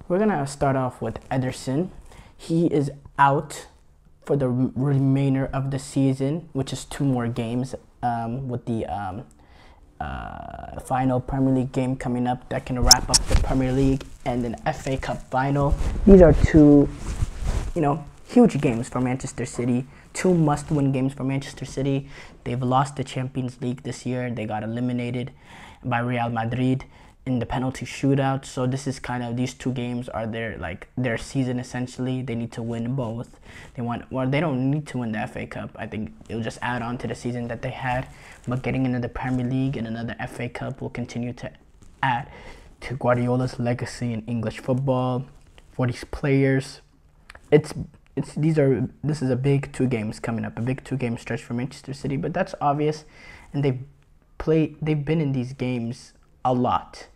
We're going to start off with Ederson. He is out for the remainder of the season, which is 2 more games, with the final Premier League game coming up that can wrap up the Premier League and an FA Cup final. These are 2, huge games for Manchester City. 2 must-win games for Manchester City. They've lost the Champions League this year. They got eliminated by Real Madrid in the penalty shootout. So this is kind of, these 2 games are their season essentially. They need to win both. They don't need to win the FA Cup. I think it'll just add on to the season that they had. But getting into the Premier League and another FA Cup will continue to add to Guardiola's legacy in English football for these players. This is a big 2 games coming up, a big 2-game stretch for Manchester City, but that's obvious, and they've been in these games a lot.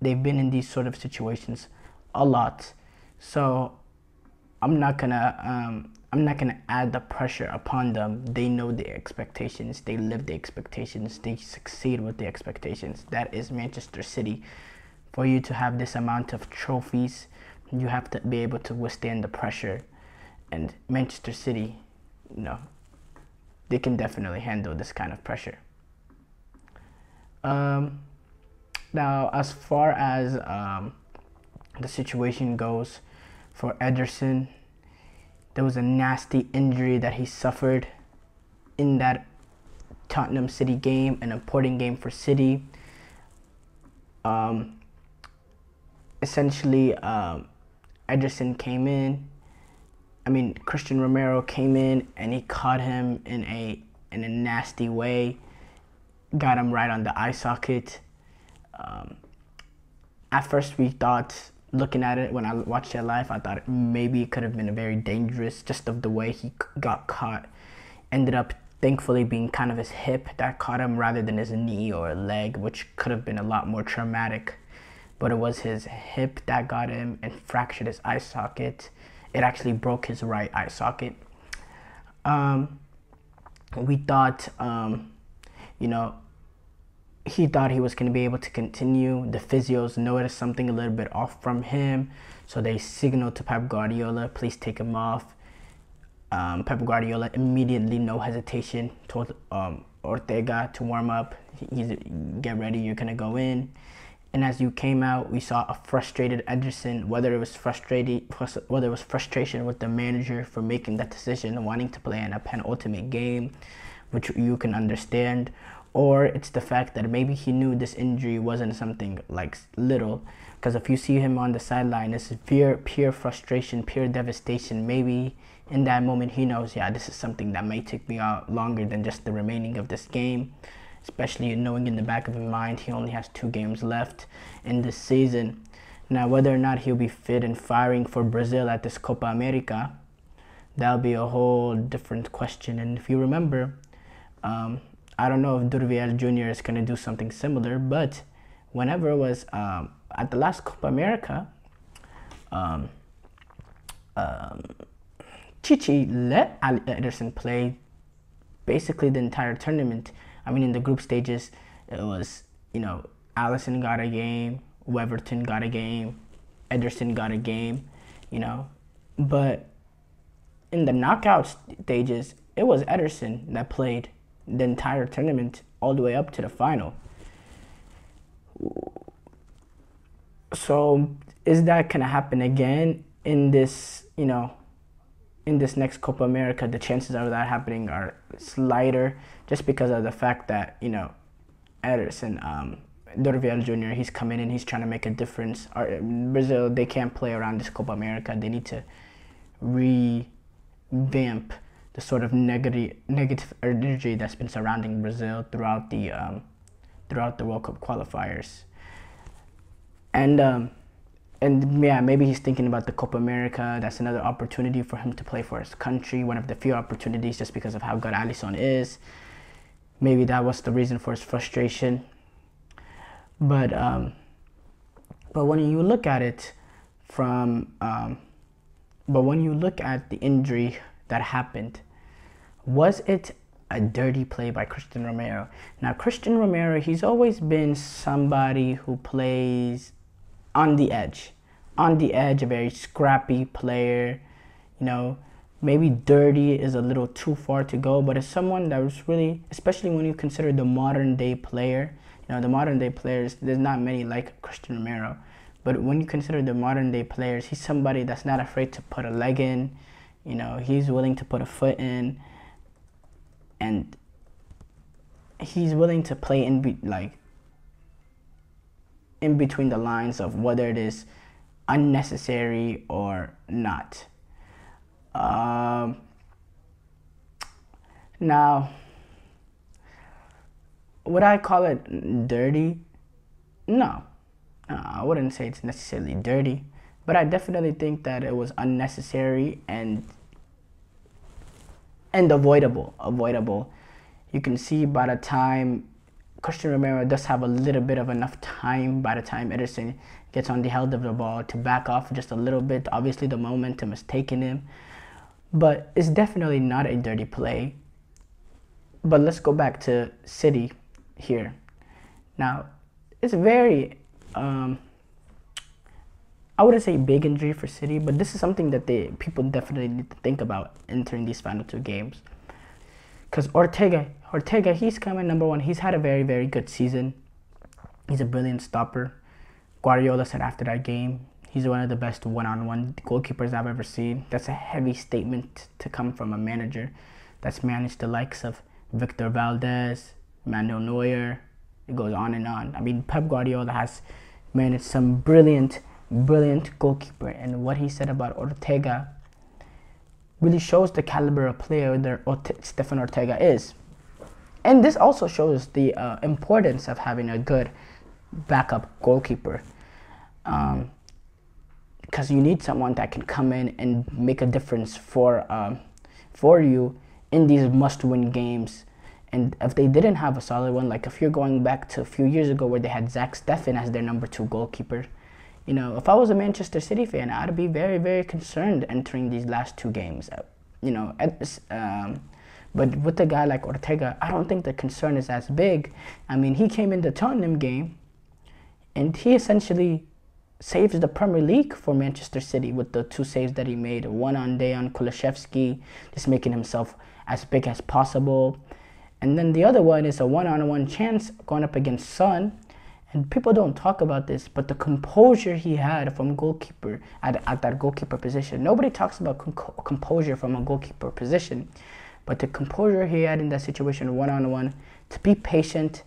They've been in these sort of situations a lot. So I'm not gonna add the pressure upon them. They know the expectations, they live the expectations, they succeed with the expectations. That is Manchester City. For you to have this amount of trophies, you have to be able to withstand the pressure. And Manchester City, they can definitely handle this kind of pressure. Now, as far as the situation goes for Ederson, there was a nasty injury that he suffered in that Tottenham City game, an important game for City. Essentially, Ederson came in. Christian Romero came in and he caught him in a nasty way, got him right on the eye socket. At first we thought, looking at it when I watched it live, I thought maybe it could have been a very dangerous, just of the way he got caught. Ended up thankfully being kind of his hip that caught him rather than his knee or leg, which could have been a lot more traumatic. But it was his hip that got him and fractured his eye socket. It actually broke his right eye socket. We thought, he thought he was going to be able to continue. The physios noticed something a little bit off from him, so they signaled to Pep Guardiola, please take him off. Pep Guardiola immediately, no hesitation, told Ortega to warm up. Get ready, you're going to go in. And as you came out, we saw a frustrated Ederson, whether it was frustration with the manager for making that decision, wanting to play in a penultimate game, which you can understand, or it's the fact that maybe he knew this injury wasn't something like little, because if you see him on the sideline, it's pure frustration, pure devastation. Maybe in that moment he knows, this is something that may take me out longer than just the remaining of this game. Especially knowing in the back of his mind he only has 2 games left in this season. Now, whether or not he'll be fit and firing for Brazil at this Copa America, that'll be a whole different question. And if you remember, I don't know if Durviel Jr. is going to do something similar, but whenever it was at the last Copa America, Chichi let Ederson play basically the entire tournament. In the group stages, it was, Alisson got a game, Weverton got a game, Ederson got a game, But in the knockout stages, it was Ederson that played the entire tournament all the way up to the final. So is that going to happen again in this, in this next Copa America? The chances of that happening are slighter, just because of the fact that, Ederson, Durviel Jr., he's coming in, he's trying to make a difference. Brazil, they can't play around this Copa America. They need to revamp the sort of negative energy that's been surrounding Brazil throughout the World Cup qualifiers. And maybe he's thinking about the Copa America. That's another opportunity for him to play for his country, one of the few opportunities, just because of how good Alisson is. Maybe that was the reason for his frustration. But when you look at it when you look at the injury that happened, was it a dirty play by Christian Romero? Now, Christian Romero, he's always been somebody who plays on the edge, on the edge, a very scrappy player. You know, maybe dirty is a little too far to go, but it's someone that was really, especially when you consider the modern day player. You know, the modern day players, there's not many like Christian Romero, but when you consider the modern day players, he's somebody that's not afraid to put a leg in. You know, he's willing to put a foot in, and he's willing to play in between the lines of whether it is unnecessary or not. Now, would I call it dirty? No, I wouldn't say it's necessarily dirty, but I definitely think that it was unnecessary and avoidable. You can see by the time Christian Romero does have a little bit of enough time by the time Ederson gets on the head of the ball to back off just a little bit. Obviously, the momentum is taking him, but it's definitely not a dirty play. But let's go back to City here. Now, it's very, I wouldn't say big injury for City, but this is something that people definitely need to think about entering these final two games. Because Ortega, he's coming number one. He's had a very, very good season. He's a brilliant stopper. Guardiola said after that game, he's one of the best one-on-one goalkeepers I've ever seen. That's a heavy statement to come from a manager that's managed the likes of Victor Valdez, Manuel Neuer. It goes on and on. I mean, Pep Guardiola has managed some brilliant goalkeeper. And what he said about Ortega really shows the caliber of player that Stefan Ortega is. And this also shows the importance of having a good backup goalkeeper. Because you need someone that can come in and make a difference for you in these must-win games. And if they didn't have a solid one, like if you're going back to a few years ago where they had Zach Steffen as their number 2 goalkeeper, you know, if I was a Manchester City fan, I'd be very, very concerned entering these last 2 games. You know, but with a guy like Ortega, I don't think the concern is as big. I mean, he came in the Tottenham game, and he essentially saves the Premier League for Manchester City with the 2 saves that he made. One on Dejan Kulusevski, just making himself as big as possible. And then the other one is a one-on-one chance going up against Son. And people don't talk about this, but the composure he had from goalkeeper at that goalkeeper position. Nobody talks about composure from a goalkeeper position, but the composure he had in that situation, one-on-one, to be patient,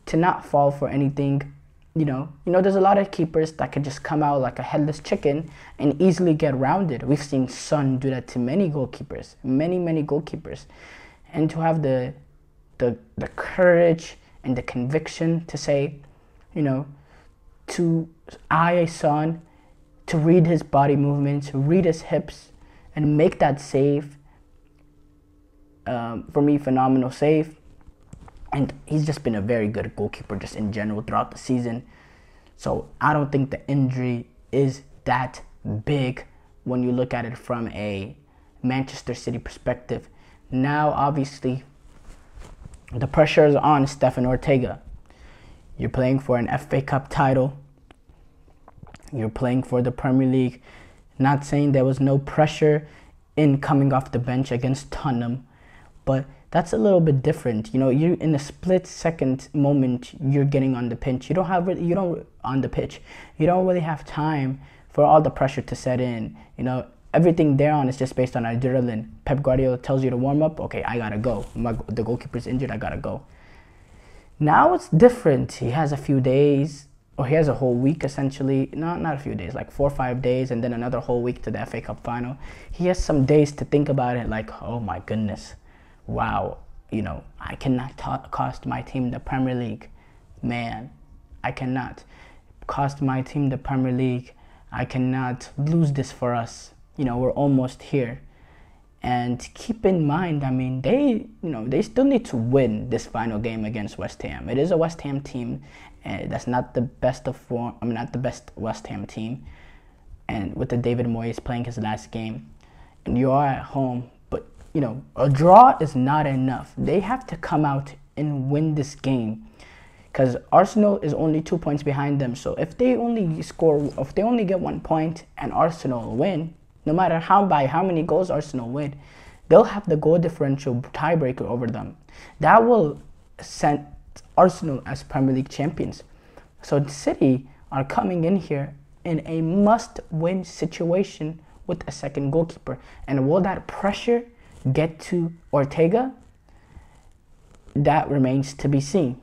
to not fall for anything. You know, there's a lot of keepers that can just come out like a headless chicken and easily get rounded. We've seen Son do that to many goalkeepers, many goalkeepers, and to have the courage and the conviction to say, you know, to eye a Son, to read his body movements, read his hips, and make that save. For me, phenomenal save. And he's just been a very good goalkeeper just in general throughout the season. So I don't think the injury is that big when you look at it from a Manchester City perspective. Now, obviously, the pressure is on Stefan Ortega. You're playing for an FA Cup title. You're playing for the Premier League. Not saying there was no pressure in coming off the bench against Tottenham, but that's a little bit different. You know, you in a split-second moment, you're getting on the pitch. You don't really have time for all the pressure to set in. You know, everything thereon is just based on adrenaline. Pep Guardiola tells you to warm up. Okay, I gotta go. The goalkeeper's injured. I gotta go. Now it's different. He has a few days, or he has a whole week essentially. Not a few days, like 4 or 5 days, and then another whole week to the FA Cup final. He has some days to think about it. Like, oh my goodness, wow, you know, I cannot cost my team the Premier League. Man, I cannot cost my team the Premier League. I cannot lose this for us. You know, we're almost here. And keep in mind, I mean, they still need to win this final game against West Ham. It is a West Ham team that's not the best of form. I mean, not the best West Ham team. And with the David Moyes playing his last game, and you are at home, but you know, a draw is not enough. They have to come out and win this game, because Arsenal is only 2 points behind them. So if they only get 1 point and Arsenal win, no matter by how many goals Arsenal win, they'll have the goal differential tiebreaker over them. That will send Arsenal as Premier League champions. So City are coming in here in a must-win situation with a second goalkeeper. And will that pressure get to Ortega? That remains to be seen.